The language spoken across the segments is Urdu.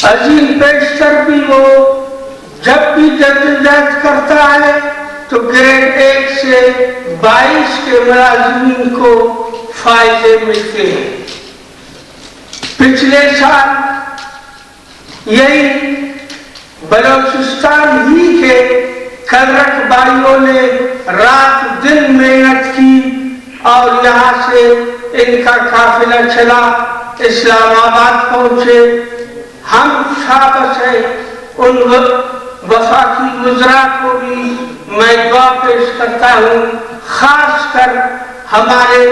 عظیم پیشتر بھی وہ جب بھی جدوجہد کرتا ہے تو گریڈ 1 سے 22 کے ملازمین کو فائدے ملتے ہیں. پچھلے سال یہی بلوچستان ہی کے کلرک بھائیوں نے رات دن محنت کی اور یہاں سے ان کا قافلہ چلا اسلام آباد پہنچے. ہم شاباش ہے ان وفاقی وزراء کو بھی میں دعا پیش کرتا ہوں، خاص کر ہمارے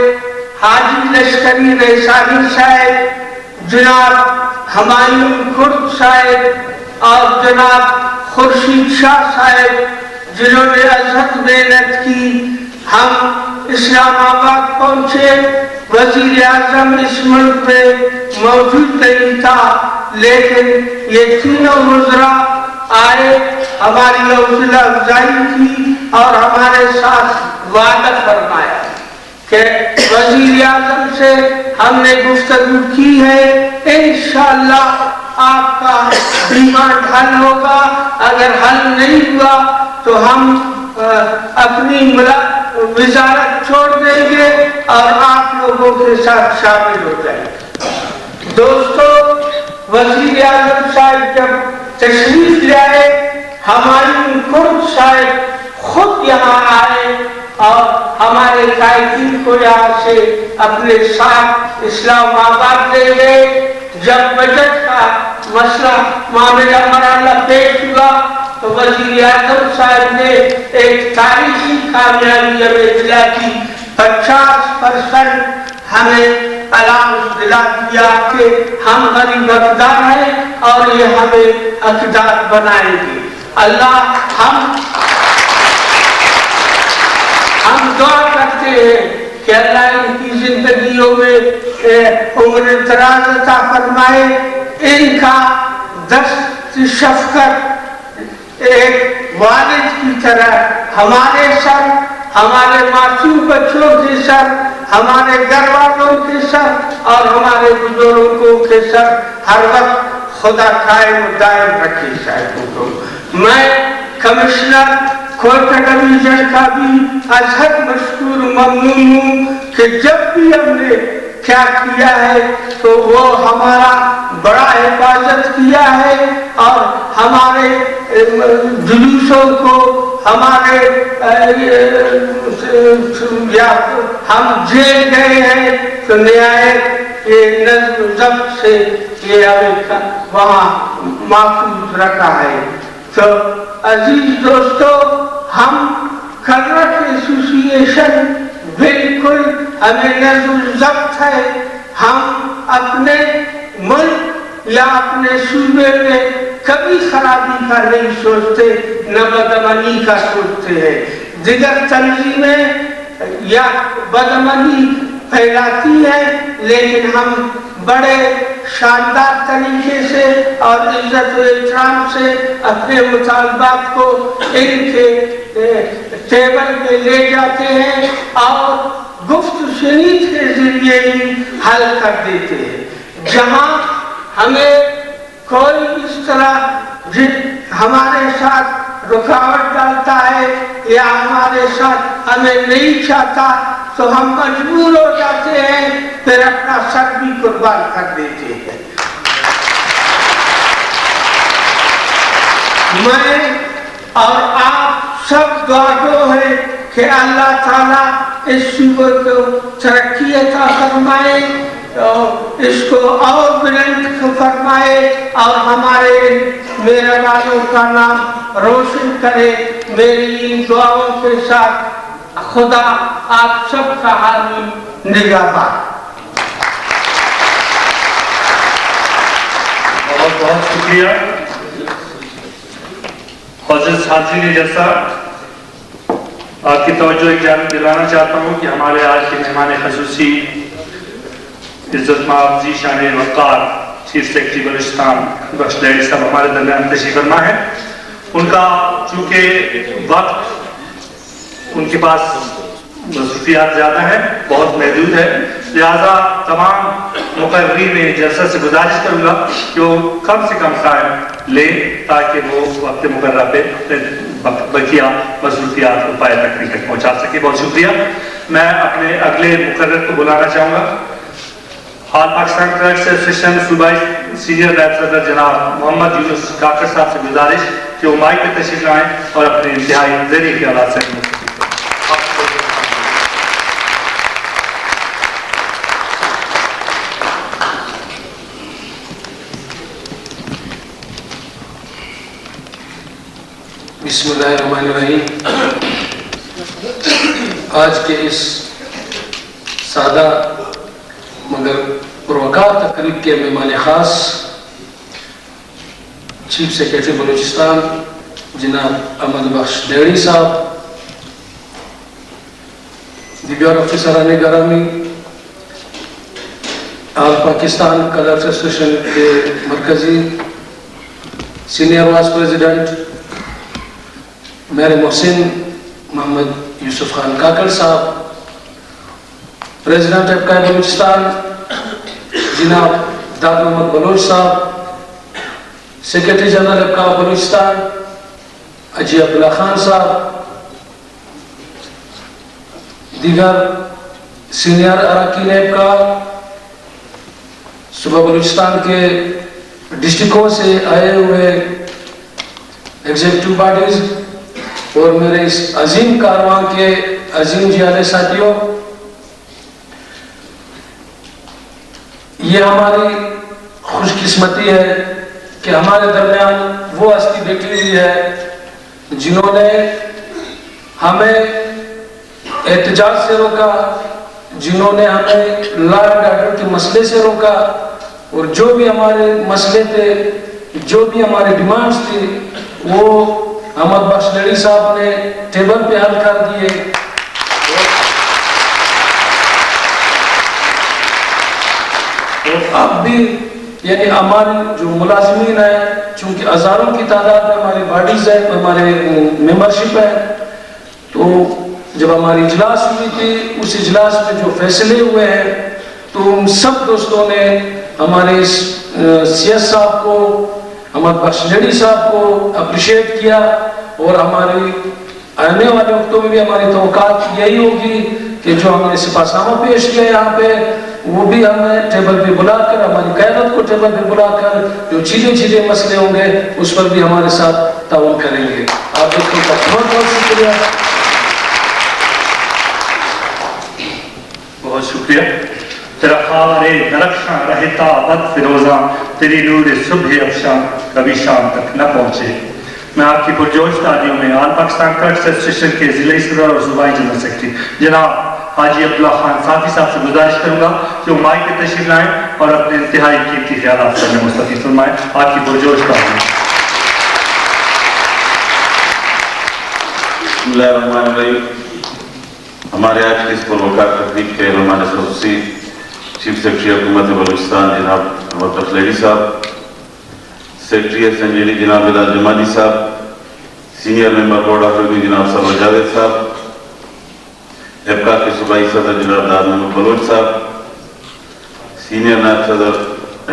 حاجی لشکری ریسانی صاحب، جناب ہمایوں خرد صاحب اور جناب خورشید شاہ صاحب جنہوں نے ازحد محنت کی. ہم اسلام آباد پہنچے، وزیر اعظم اس ملک میں موجود نہیں تھا، لیکن یہ تینوں وزراء آئے، ہماری حوصلہ افزائی کی اور ہمارے ساتھ وعدہ فرمایا کہ وزیر اعظم سے ہم نے گفتگو کی ہے، انشاءاللہ آپ کا ڈیمانڈ حل ہوگا. اگر حل نہیں ہوا تو ہم اپنی وزارت چھوڑ دیں گے اور آپ لوگوں کے ساتھ شامل ہو جائیں گے. دوستو، وزیر اعظم صاحب جب تشریف لائے، ہمایوں خرد صاحب خود یہاں آئے اور ہمارے قائدین کو یہاں سے اپنے ساتھ اسلام آباد لے گئے. جب بجٹ کا مسئلہ معاملہ مرحلہ پیش ہوا تو وزیر اعظم صاحب نے ایک تاریخی کامیابی ہمیں دلا دی. 50% ہمیں الاؤنس دلا دیا کہ ہم غریب اقدار ہیں اور یہ ہمیں اقدار بنائیں گے. اللہ ہم دعا کرتے ہیں کہ اللہ ان کی زندگیوں میں عمر دراز عطا فرمائے. ان کا دست شفقت ایک والد کی طرح ہمارے سر، ہمارے معصوم بچوں کے سر، ہمارے گھر والوں کے سر اور ہمارے بزرگوں کے سر ہر وقت خدا قائم و دائم رکھے. شاید کو میں کمشنر کوئٹہ ڈویژن کا بھی ازحد مشکور ممنون ہوں کہ جب بھی ہم نے کیا کیا ہے تو وہ ہمارا بڑا حفاظت کیا ہے اور ہمارے جلوسوں کو، ہمارے ہم جیل گئے ہیں تو نہایت یہ نظم و ضبط سے یہ ہمیں وہاں محفوظ رکھا ہے. تو عزیز دوستو، ہم کلرک ایسوسی ایشن بالکل ہمیں نظم و ضبط ہے. ہم اپنے ملک یا اپنے صوبے میں کبھی خرابی کا نہیں سوچتے، نہ بدامنی کا سوچتے ہیں. دیگر تنظیمیں یا بدامنی پھیلاتی ہیں، لیکن ہم بڑے شاندار طریقے سے اور عزت و احترام سے اپنے مطالبات کو ان کے ٹیبل پہ لے جاتے ہیں اور گفت و شنید کے ذریعے ہی حل کر دیتے ہیں. جہاں ہمیں کوئی اس طرح ہمارے ساتھ رکاوٹ ڈالتا ہے یا ہمارے ساتھ ہمیں نہیں چاہتا تو ہم مجبور ہو جاتے ہیں، پھر اپنا سر بھی قربان کر دیتے ہیں. میں اور آپ سب دعا گو ہیں کہ اللہ تعالیٰ اس صوبے کو ترقی عطا فرمائے، اس کو اور بلند فرمائے اور ہمارے میرے والوں کا نام روشن کرے. میری ان دعاؤں کے ساتھ خدا آپ سب کا حامی نگہبان. بہت بہت شکریہ. حضرت حاضرین نے جیسا آپ کی توجہ ایک جانب دلانا چاہتا ہوں کہ ہمارے آج کے مہمان خصوصی عزت مآب ذی شان وقار چیف سیکرٹری بلوچستان بخش ڈیری صاحب ہمارے درمیان تشریف فرما ہے. ان کا چونکہ وقت ان کے پاس مصروفیات زیادہ ہیں، بہت محدود ہے، لہذا تمام مقررین جلسہ سے گزارش کروں گا کہ وہ کم سے کم ٹائم لے تاکہ وہ وقت مقررہ پہ بقیہ مصروفیات کو پائے تک پہنچا سکے. بہت شکریہ. میں اپنے اگلے مقرر کو بلانا چاہوں گا. آل پاکستان کلرکس ایسوسیشن صوبائی سینئر نائب صدر جناب محمد یونس کاکڑ صاحب سے گزارش کہ وہ مائک پہ تشریف لائیں اور اپنے انتہائی ذہنی خیالات سے بسم اللہ الرحمن الرحیم. آج کے اس سادہ مگر پروکار تقریب کے مہمان خاص چیف سیکریٹری بلوچستان جناب احمد بخش ڈیڑی صاحب، دیگر افسران گرامی، آل پاکستان کلرکس ایسوسیشن کے مرکزی سینئر وائس پریزیڈنٹ میرے محسن محمد یوسف خان کاکڑ صاحب، پریزیڈنٹ ایپکا بلوچستان جناب داد محمد بلوچ صاحب، سیکریٹری جنرل ایپکا بلوچستان اجی عبداللہ خان صاحب، دیگر سینئر اراکین ایپکا، صوبہ بلوچستان کے ڈسٹرکوں سے آئے ہوئے ایگزیکٹو باڈیز اور میرے اس عظیم کارواں کے عظیم جیالے ساتھیوں، یہ ہماری خوش قسمتی ہے کہ ہمارے درمیان وہ ہستی بیٹھی ہوئی ہے جنہوں نے ہمیں احتجاج سے روکا، جنہوں نے ہمیں لا اینڈ آرڈر کے مسئلے سے روکا، اور جو بھی ہمارے مسئلے تھے، جو بھی ہماری ڈیمانڈز تھی، وہ احمد بخش ڈیڑی صاحب نے ٹیبل پہ حل کر دیے. اب بھی یعنی ہماری جو ملازمین ہیں، چونکہ ہزاروں کی تعداد میں ہماری باڈیز ہیں، ہمارے ممبرشپ ہے، تو جب ہماری اجلاس ہوئی تھی، اس اجلاس میں جو فیصلے ہوئے ہیں تو ان سب دوستوں نے ہمارے سی ایس صاحب کو، احمد بخش ڈیڑی صاحب کو اپریشیٹ کیا، اور ہماری آنے والے وقتوں میں بھی ہماری توقعات یہی ہوگی کہ جو ہم نے سپاس نامہ پیش کیا یہاں پہ، وہ بھی ہمیں ٹیبل پہ بلا کر، ہماری قیادت کو ٹیبل پہ بلا کر جو چیزیں مسئلے ہوں گے اس پر بھی ہمارے ساتھ تعاون کریں گے. آپ دوستوں کا بہت بہت شکریہ. بہت شکریہ. تیرا خار درخشاں رہتا بد فروزاں، تیری نور صبح افشاں کبھی شام تک نہ پہنچے. میں آپ کی پرجوش تعلیموں میں آل پاکستان کلرکس ایسوسیشن کے ضلعی صدر اور صوبائی جنرل سیکرٹری جناب حاجی عبداللہ خان صافی صاحب سے گزارش کروں گا کہ وہ مائک پہ تشریف لائیں اور اپنے انتہائی قیمتی خیالات سے ہمیں مستفید فرمائیں. آپ کی پرجوش تعلیم. بسم اللہ الرحمن الرحیم. ہمارے آج کی اس پروکار تقریب کے مہمان خصوصی چیف سیکرٹری حکومت بلوچستان جناب احمد بخش ڈیڑی صاحب، سیکرٹری اسمبلی جناب بلال جمالی صاحب، senior member board of review جناب سرور جاوید صاحب، ایپکا کے صوبائی صدر جناب داد محمد بلوچ صاحب، سینئر نائب صدر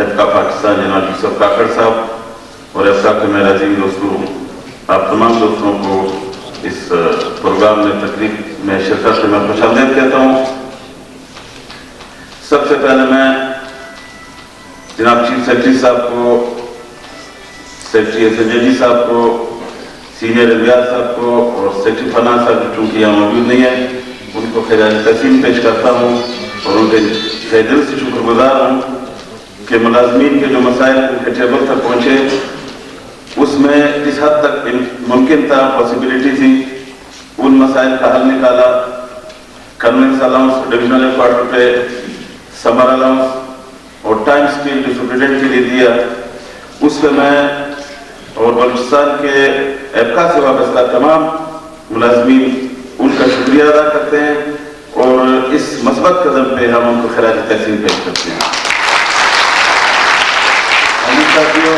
ایپکا پاکستان جناب یوسف کاکڑ صاحب، اور ایپکا کے میرے عزیز دوستوں، آپ تمام دوستوں کو اس پروگرام میں تقریب میں شرکت سے میں خوش آمدید کہتا ہوں. سب سے پہلے میں جناب چیف سیکرٹری صاحب کو، سیکرٹری اسمبلی صاحب کو، سینئر الیاس صاحب کو اور سیکرٹری فنا صاحب جو چونکہ یہاں موجود نہیں ہے، ان کو خراج تحسین پیش کرتا ہوں اور ان کے تہہ دل سے شکر گزار ہوں کہ ملازمین کے جو مسائل ان کے ٹیبل تک پہنچے، اس میں اس حد تک ممکن تھا، پاسبلٹی تھی، ان مسائل کا حل نکالا. Conveyance allowance divisional headquarter پہ، سمر الاؤنس اور ٹائم اسکیل جو سپرنٹینڈنٹ کے لیے دیا، اس پہ میں اور بلوچستان کے ایپکا سے وابستہ تمام ملازمین ان کا شکریہ ادا کرتے ہیں اور اس مثبت قدم پہ ہم ان کو خراج تحسین پیش کرتے ہیں. ساتھیوں،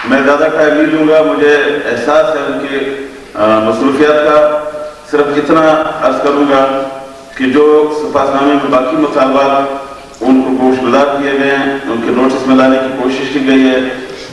میں زیادہ ٹائم نہیں لوں گا، مجھے احساس ہے ان کی مصروفیات کا. صرف اتنا عرض کروں گا کہ جو سپاس نامے میں باقی مطالبات ان کو گوش گزار کیے گئے ہیں، ان کے نوٹس میں لانے کی کوشش کی گئی ہے.